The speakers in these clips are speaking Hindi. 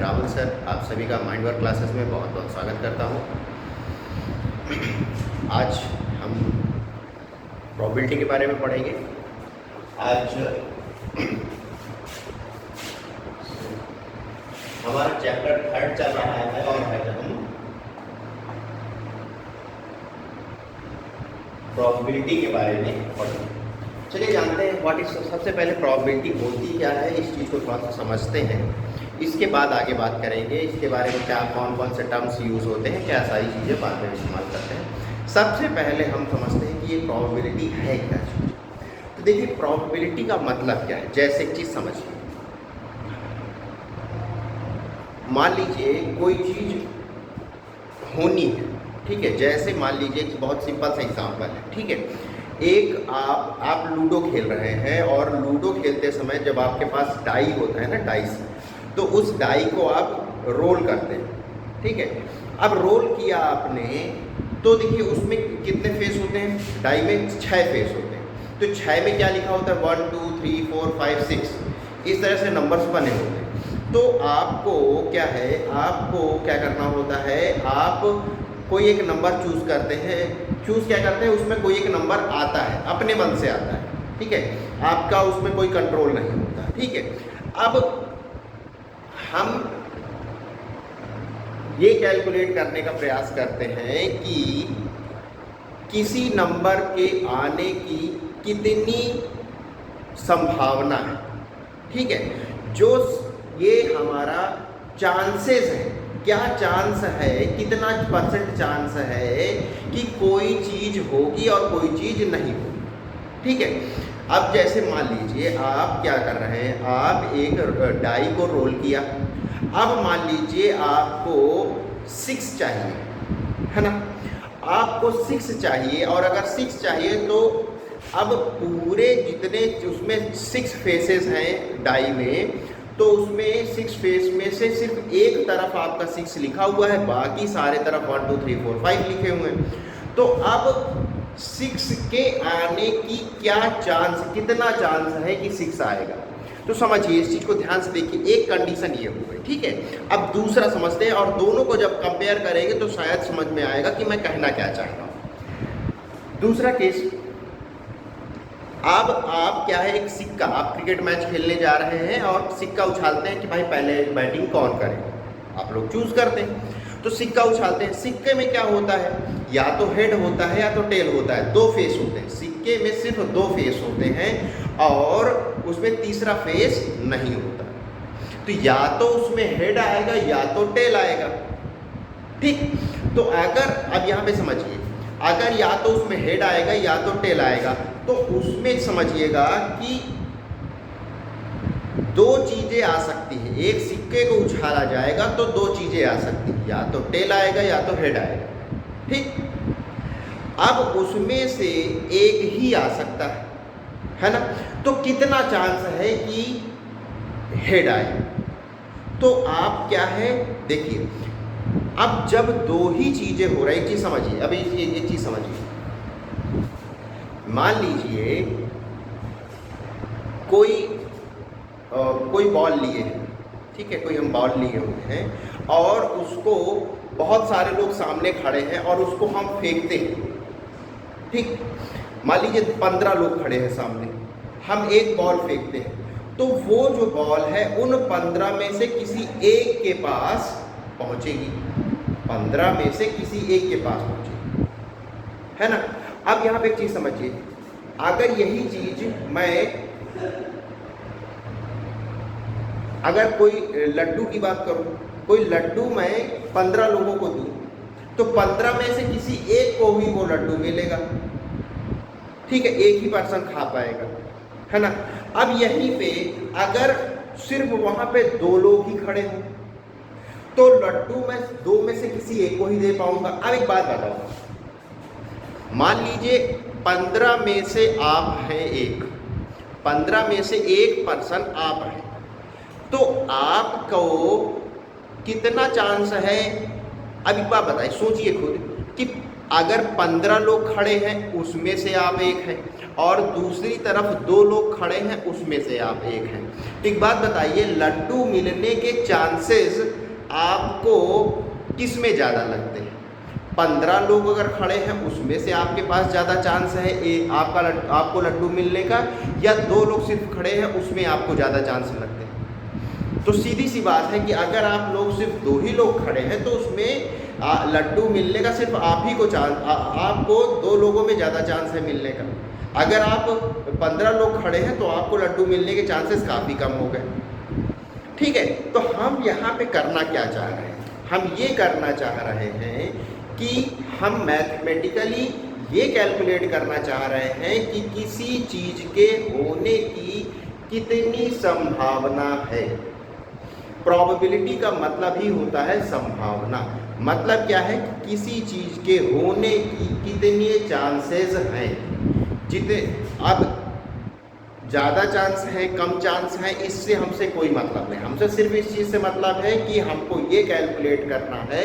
राहुल सर आप सभी का माइंड वर्क क्लासेस में बहुत बहुत स्वागत करता हूँ। आज हम प्रोबेबिलिटी के बारे में पढ़ेंगे। आज हमारा चैप्टर 3 चल रहा है और हम प्रोबेबिलिटी के बारे में पढ़ेंगे। चलिए जानते हैं व्हाट इज। सबसे पहले प्रोबेबिलिटी होती क्या है, इस चीज़ को थोड़ा सा समझते हैं, इसके बाद आगे बात करेंगे इसके बारे में, क्या कौन कौन से टर्म्स यूज़ होते हैं, क्या सारी चीज़ें बाद में इस्तेमाल करते हैं। सबसे पहले हम समझते हैं कि ये प्रोबेबिलिटी है क्या चीज़। तो देखिए प्रोबेबिलिटी का मतलब क्या है, जैसे एक चीज़ समझिए। मान लीजिए कोई चीज़ होनी है, ठीक है। जैसे मान लीजिए कि बहुत सिंपल सा एग्जांपल है, ठीक है। एक आप लूडो खेल रहे हैं और लूडो खेलते समय जब आपके पास डाई होता है ना, डाइस, तो उस डाई को आप रोल करते हैं, ठीक है। अब रोल किया आपने तो देखिए उसमें कितने फेस होते हैं, डाई में 6 फेस होते हैं। तो 6 में क्या लिखा होता है, 1 2 3 4 5 6, इस तरह से नंबर्स बने होते हैं। तो आपको क्या है, आपको क्या करना होता है, आप कोई एक नंबर चूज़ करते हैं। चूज़ क्या करते हैं, उसमें कोई एक नंबर आता है, अपने मन से आता है, ठीक है। आपका उसमें कोई कंट्रोल नहीं होता, ठीक है। अब हम ये कैलकुलेट करने का प्रयास करते हैं कि किसी नंबर के आने की कितनी संभावना है, ठीक है। जो ये हमारा चांसेस है, क्या चांस है, कितना परसेंट चांस है कि कोई चीज़ होगी और कोई चीज़ नहीं होगी, ठीक है। अब जैसे मान लीजिए आप क्या कर रहे हैं, आप एक डाई को रोल किया। अब मान लीजिए आपको 6 चाहिए, है ना। आपको 6 चाहिए और अगर 6 चाहिए तो अब पूरे जितने उसमें 6 फेसेस हैं डाई में, तो उसमें 6 फेस में से सिर्फ एक तरफ आपका 6 लिखा हुआ है, बाकी सारे तरफ 1 2 3 4 5 लिखे हुए हैं। तो अब 6 के आने की क्या चांस, कितना चांस है कि 6 आएगा। तो समझिए इस चीज़ को ध्यान से देखिए। एक कंडीशन ये हो गई, ठीक है। अब दूसरा समझते हैं और दोनों को जब कंपेयर करेंगे तो शायद समझ में आएगा कि मैं कहना क्या चाह रहा हूँ। दूसरा केस, अब आप क्या है, एक सिक्का, आप क्रिकेट मैच खेलने जा रहे हैं और सिक्का उछालते हैं कि भाई पहले बैटिंग कौन करे, आप लोग चूज करते हैं। तो सिक्का उछालते हैं, सिक्के में क्या होता है, या तो हेड होता है या तो टेल होता है, 2 फेस होते हैं। सिक्के में सिर्फ 2 फेस होते हैं और उसमें तीसरा फेस नहीं होता। तो या तो उसमें हेड आएगा या तो टेल आएगा, ठीक। तो अगर अब यहाँ पे समझिए, अगर या तो उसमें हेड आएगा या तो टेल आएगा, तो उसमें समझिएगा कि 2 चीज़ें आ सकती हैं। एक सिक्के को उछाला जाएगा तो 2 चीज़ें आ सकती हैं, या तो टेल आएगा या तो हेड आएगा, ठीक। अब उसमें से एक ही आ सकता है ना। तो कितना चांस है कि हेड आए। तो आप क्या है, देखिए अब जब 2 ही चीज़ें हो रही, एक चीज़ समझिए, अभी ये चीज़ समझिए। मान लीजिए कोई बॉल लिए हैं, ठीक है, कोई हम बॉल लिए हुए हैं और उसको बहुत सारे लोग सामने खड़े हैं और उसको हम फेंकते हैं, ठीक। मान लीजिए 15 लोग खड़े हैं सामने, हम एक बॉल फेंकते हैं, तो वो जो बॉल है उन 15 में से किसी एक के पास पहुंचेगी, 15 में से किसी एक के पास पहुंचेगी, है ना। अब यहाँ पे एक चीज़ समझिए, अगर यही चीज़ मैं, अगर कोई लड्डू की बात करूँ, कोई लड्डू मैं 15 लोगों को दूँ तो 15 में से किसी एक को ही वो लड्डू मिलेगा, ठीक है, एक ही पर्सन खा पाएगा, है ना। अब यहीं पे अगर सिर्फ वहाँ पे 2 लोग ही खड़े हों तो लड्डू मैं 2 में से किसी एक को ही दे पाऊंगा। अब एक बात बताओ, मान लीजिए 15 में से आप हैं एक, 15 में से एक पर्सन आप हैं, तो आपको कितना चांस है, अब एक बात बताइए, सोचिए खुद कि अगर 15 लोग खड़े हैं उसमें से आप एक हैं और दूसरी तरफ 2 लोग खड़े हैं, उसमें से आप एक हैं। एक बात बताइए, लड्डू मिलने के चांसेस आपको किस में ज़्यादा लगते हैं? 15 लोग अगर खड़े हैं उसमें से आपके पास ज़्यादा चांस है आपको लड्डू मिलने का, या 2 लोग सिर्फ खड़े हैं उसमें आपको ज़्यादा चांस लगते हैं? तो सीधी सी बात है कि अगर आप लोग सिर्फ 2 ही लोग खड़े हैं तो उसमें लड्डू मिलने का सिर्फ आप ही को आपको 2 लोगों में ज़्यादा चांस है मिलने का। अगर आप 15 लोग खड़े हैं तो आपको लड्डू मिलने के चांसेस काफ़ी कम हो गए। ठीक है, तो हम यहाँ पे करना क्या चाह रहे हैं? हम ये करना चाह रहे हैं कि हम मैथमेटिकली ये कैलकुलेट करना चाह रहे हैं कि किसी चीज़ के होने की कितनी संभावना है। प्रोबेबिलिटी का मतलब ही होता है संभावना। मतलब क्या है कि किसी चीज़ के होने की कितने चांसेस हैं। जितने अब ज़्यादा चांस है कम चांस है इससे हमसे कोई मतलब नहीं, हमसे सिर्फ इस चीज़ से मतलब है कि हमको ये कैलकुलेट करना है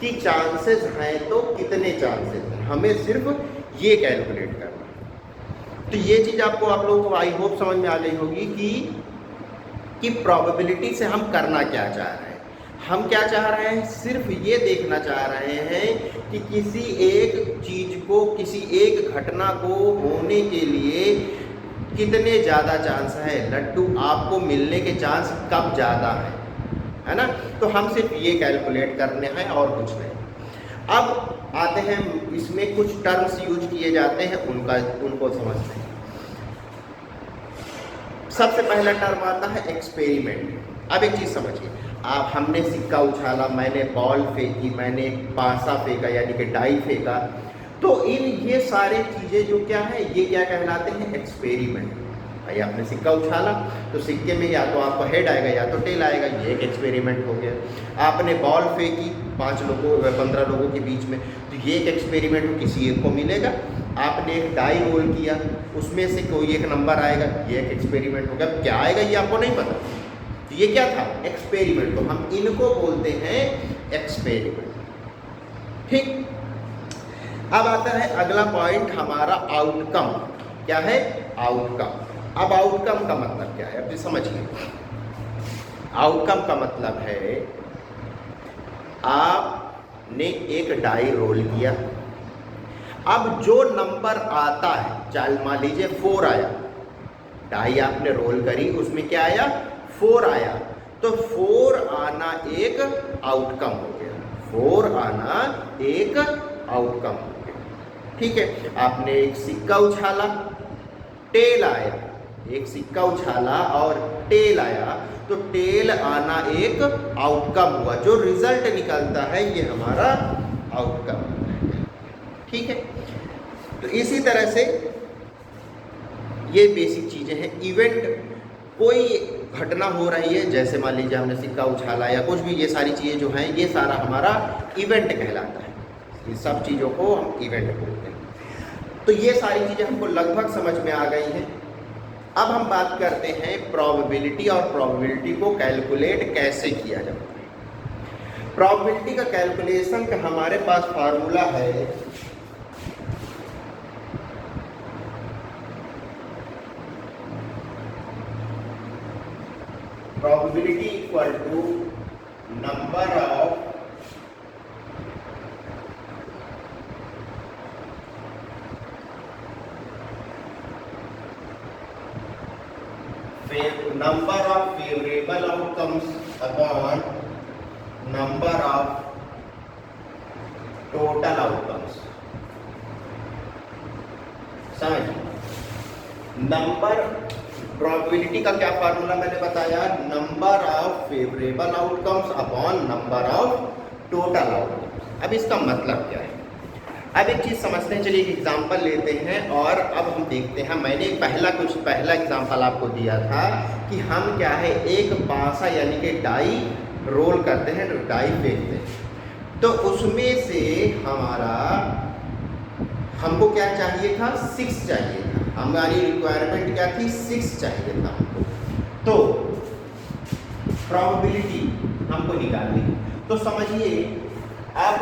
कि चांसेस हैं तो कितने चांसेस हैं, हमें सिर्फ ये कैलकुलेट करना है। तो ये चीज़ आप लोगों को आई होप समझ में आ गई होगी कि प्रोबेबिलिटी से हम करना क्या चाह रहे हैं। हम क्या चाह रहे हैं? सिर्फ ये देखना चाह रहे हैं कि किसी एक चीज़ को, किसी एक घटना को होने के लिए कितने ज़्यादा चांस है, लड्डू आपको मिलने के चांस कब ज़्यादा है ना? तो हम सिर्फ ये कैलकुलेट करने हैं और कुछ नहीं। अब आते हैं, इसमें कुछ टर्म्स यूज किए जाते हैं, उनको समझते हैं। सबसे पहला टर्म आता है एक्सपेरिमेंट। अब एक चीज़ समझिए, हमने सिक्का उछाला, मैंने बॉल फेंकी, मैंने पासा फेंका यानी कि डाई फेंका, तो ये सारे चीज़ें जो क्या है, ये क्या कहलाते हैं? एक्सपेरिमेंट। भाई आपने सिक्का उछाला तो सिक्के में या तो आपका हेड आएगा या तो टेल आएगा, ये एक एक्सपेरिमेंट हो गया। आपने बॉल फेंकी 5 लोगों 15 लोगों के बीच में, तो ये एक एक्सपेरिमेंट हो, किसी एक को मिलेगा। आपने एक डाई रोल किया, उसमें से कोई एक नंबर आएगा, ये एक एक्सपेरिमेंट हो गया। क्या आएगा ये आपको नहीं पता, तो ये क्या था? एक्सपेरिमेंट। तो हम इनको बोलते हैं एक्सपेरिमेंट। ठीक, अब आता है अगला पॉइंट हमारा, आउटकम। क्या है? आउटकम। अब आउटकम का मतलब क्या है? अब समझिए, आउटकम का मतलब है आपने एक डाई रोल किया, अब जो नंबर आता है, चाहे मान लीजिए 4 आया, डाई आपने रोल करी, उसमें क्या आया? 4 आया, तो 4 आना एक आउटकम हो गया। 4 आना एक आउटकम हो गया। ठीक है, आपने एक सिक्का उछाला, टेल आया, एक सिक्का उछाला और टेल आया, तो टेल आना एक आउटकम हुआ। जो रिजल्ट निकलता है ये हमारा आउटकम है। ठीक है, तो इसी तरह से ये बेसिक चीज़ें हैं। इवेंट, कोई घटना हो रही है, जैसे मान लीजिए हमने सिक्का उछाला या कुछ भी, ये सारी चीज़ें जो हैं ये सारा हमारा इवेंट कहलाता है। ये सब चीज़ों को हम इवेंट बोलते हैं। तो ये सारी चीज़ें हमको लगभग समझ में आ गई हैं। अब हम बात करते हैं प्रोबेबिलिटी, और प्रोबेबिलिटी को कैलकुलेट कैसे किया जाता है। प्रोबेबिलिटी का कैलकुलेशन का हमारे पास फार्मूला है, probability equal to number of favorable outcomes upon number of total outcomes। समझिए, नंबर, प्रोबेबिलिटी का क्या फार्मूला मैंने बताया? Number of favourable outcomes upon number of total outcomes. अब इसका मतलब क्या है? अब एक चीज़ समझते हैं, चलिए एक एग्जांपल लेते हैं और अब हम देखते हैं। मैंने पहला एग्जांपल आपको दिया था कि हम क्या है, एक पासा यानी कि डाई रोल करते हैं, डाई फेंकते हैं, तो उसमें से हमको क्या चाहिए था? 6 चाहिए था। हमारी रिक्वायरमेंट क्या थी? 6 चाहिए था हमको। तो प्रोबेबिलिटी हमको निकालनी, तो समझिए आप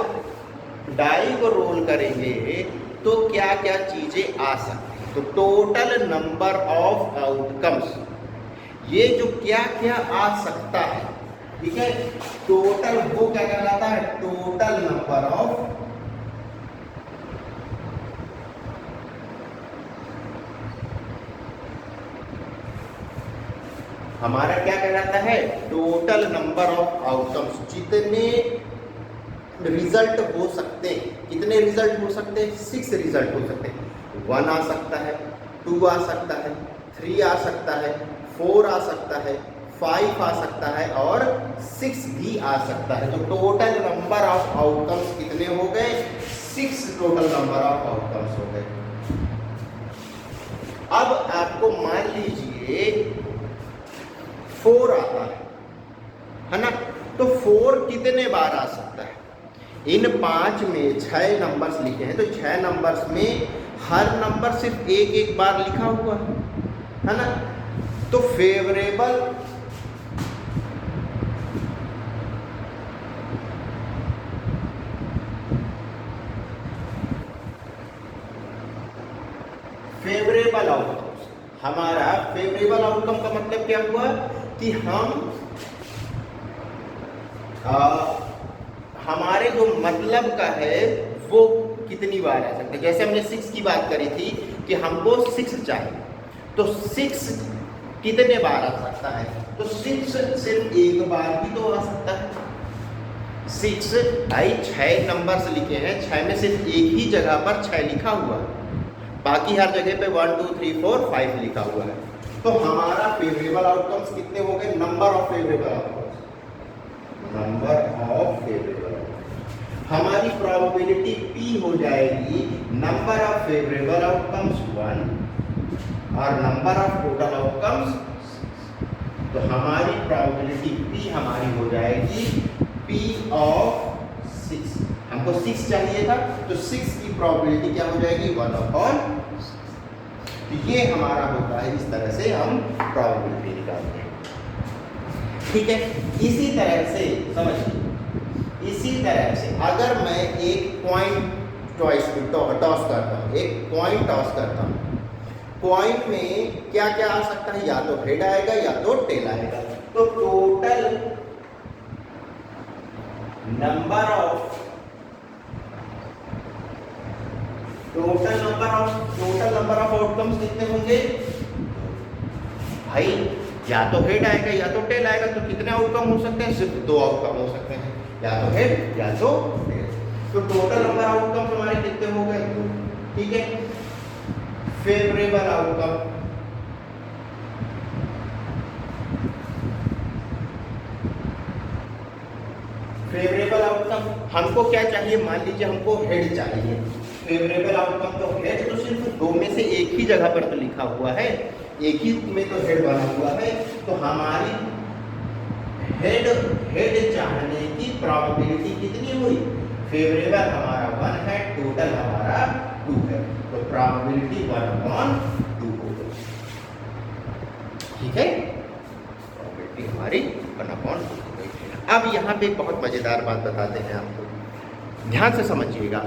डाई को रोल करेंगे तो क्या क्या चीज़ें आ सकती हैं। तो टोटल नंबर ऑफ आउटकम्स, ये जो क्या क्या आ सकता है, ठीक है, टोटल वो क्या कहलाता है, टोटल नंबर ऑफ हमारा क्या कहलाता है, टोटल नंबर ऑफ आउटकम्स, जितने रिजल्ट हो सकते हैं, कितने रिजल्ट हो सकते हैं, 6 रिजल्ट हो सकते हैं। 1 आ सकता है, 2 आ सकता है, 3 आ सकता है, 4 आ सकता है, 5 आ सकता है और 6 भी आ सकता है। तो टोटल नंबर ऑफ आउटकम्स कितने हो गए, 6 टोटल नंबर ऑफ आउटकम्स हो गए। अब आपको मान लीजिए 4 आता है ना, तो 4 कितने बार आ सकता है, इन 5 में 6 नंबर्स लिखे हैं, तो 6 नंबर्स में हर नंबर सिर्फ एक एक बार लिखा हुआ है ना, तो फेवरेबल आउटकम्स, हमारा फेवरेबल आउटकम का मतलब क्या हुआ कि हम हमारे जो मतलब का है वो कितनी बार आ सकता है। जैसे हमने 6 की बात करी थी कि हमको 6 चाहिए, तो 6 कितने बार आ सकता है, तो 6 सिर्फ एक बार भी तो आ सकता है। 6 भाई 6 नंबर्स लिखे हैं, 6 में सिर्फ एक ही जगह पर 6 लिखा हुआ है, बाकी हर जगह पे 1 2 3 4 5 लिखा हुआ है। तो हमारा फेवरेबल आउटकम्स कितने हो गए, number of favourable outcomes, number of favourable, हमारी प्रोबेबिलिटी P हो जाएगी नंबर ऑफ फेवरेबल आउटकम्स 1 और नंबर ऑफ टोटल आउटकम्स। तो हमारी प्रोबेबिलिटी P हमारी हो जाएगी P ऑफ 6, हमको 6 चाहिए था, तो 6 की प्रोबेबिलिटी क्या हो जाएगी, 1/6। तो ये हमारा होता है, इस तरह से हम प्रोबेबिलिटी निकालते हैं, ठीक है। इसी तरह से समझिए, इसी तरह से अगर मैं एक पॉइंट टॉस करता हूँ, एक पॉइंट टॉस करता हूँ, पॉइंट में क्या क्या आ सकता है, या तो हेड आएगा या तो टेल आएगा। तो टोटल नंबर ऑफ आउटकम्स कितने होंगे भाई, या तो हेड आएगा या तो टेल आएगा। तो कितने आउटकम हो सकते हैं, सिर्फ 2 आउटकम हो सकते हैं, या तो हेड या तो टेल। तो टोटल नंबर आउटकम हमारे कितने हो गए, 2, ठीक है। फेवरेबल आउटकम, फेवरेबल आउटकम हमको क्या चाहिए, मान लीजिए हमको हेड चाहिए। फेवरेबल आउटकम तो हेड तो सिर्फ 2 में से एक ही जगह पर तो लिखा हुआ है, एक ही में तो हेड बना हुआ है। तो हमारी हेड चाहने की प्रोबेबिलिटी कितनी हुई, फेवरेबल हमारा 1 है, टोटल हमारा 2 है, तो प्रोबेबिलिटी 1/2 हो गई, ठीक है, प्रोबेबिलिटी हमारी 1/2 हो गई। अब यहाँ पे एक बहुत मजेदार बात बताते हैं आपको, ध्यान से समझिएगा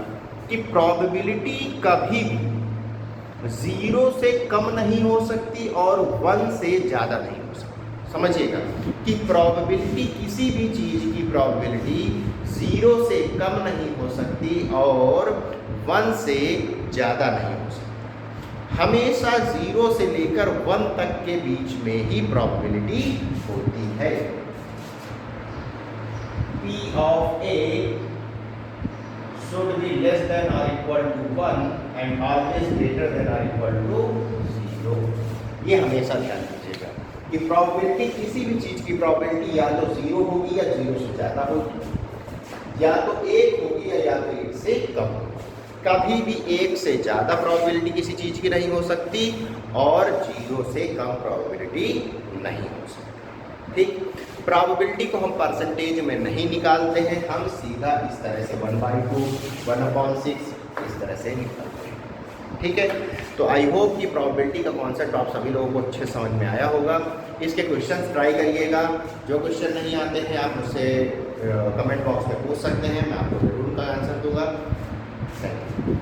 कि प्रोबेबिलिटी कभी भी 0 से कम नहीं हो सकती और 1 से ज़्यादा नहीं हो सकती। समझिएगा कि प्रोबेबिलिटी, किसी भी चीज़ की प्रोबेबिलिटी 0 से कम नहीं हो सकती और 1 से ज़्यादा नहीं हो सकती। हमेशा 0 से लेकर 1 तक के बीच में ही प्रोबेबिलिटी होती है। P of A should be less than or equal to 1 and always greater than or equal to 0। ये हमेशा ध्यान दीजिएगा कि प्रोबेबिलिटी, किसी भी चीज़ की प्रोबेबिलिटी या तो 0 होगी या 0 से ज़्यादा होगी, या तो 1 होगी या तो 1 से कम होगी। कभी भी 1 से ज़्यादा प्रोबेबिलिटी किसी चीज़ की नहीं हो सकती और 0 से कम प्रोबेबिलिटी नहीं हो सकती, ठीक। प्रोबेबिलिटी को हम परसेंटेज में नहीं निकालते हैं, हम सीधा इस तरह से 1/2, 1/6 इस तरह से निकालते हैं, ठीक है। तो आई होप कि प्रोबेबिलिटी का कॉन्सेप्ट आप सभी लोगों को अच्छे समझ में आया होगा। इसके क्वेश्चंस ट्राई करिएगा, जो क्वेश्चन नहीं आते हैं आप मुझसे कमेंट बॉक्स में पूछ सकते हैं, मैं आपको ज़रूर उनका आंसर दूंगा। Thank you.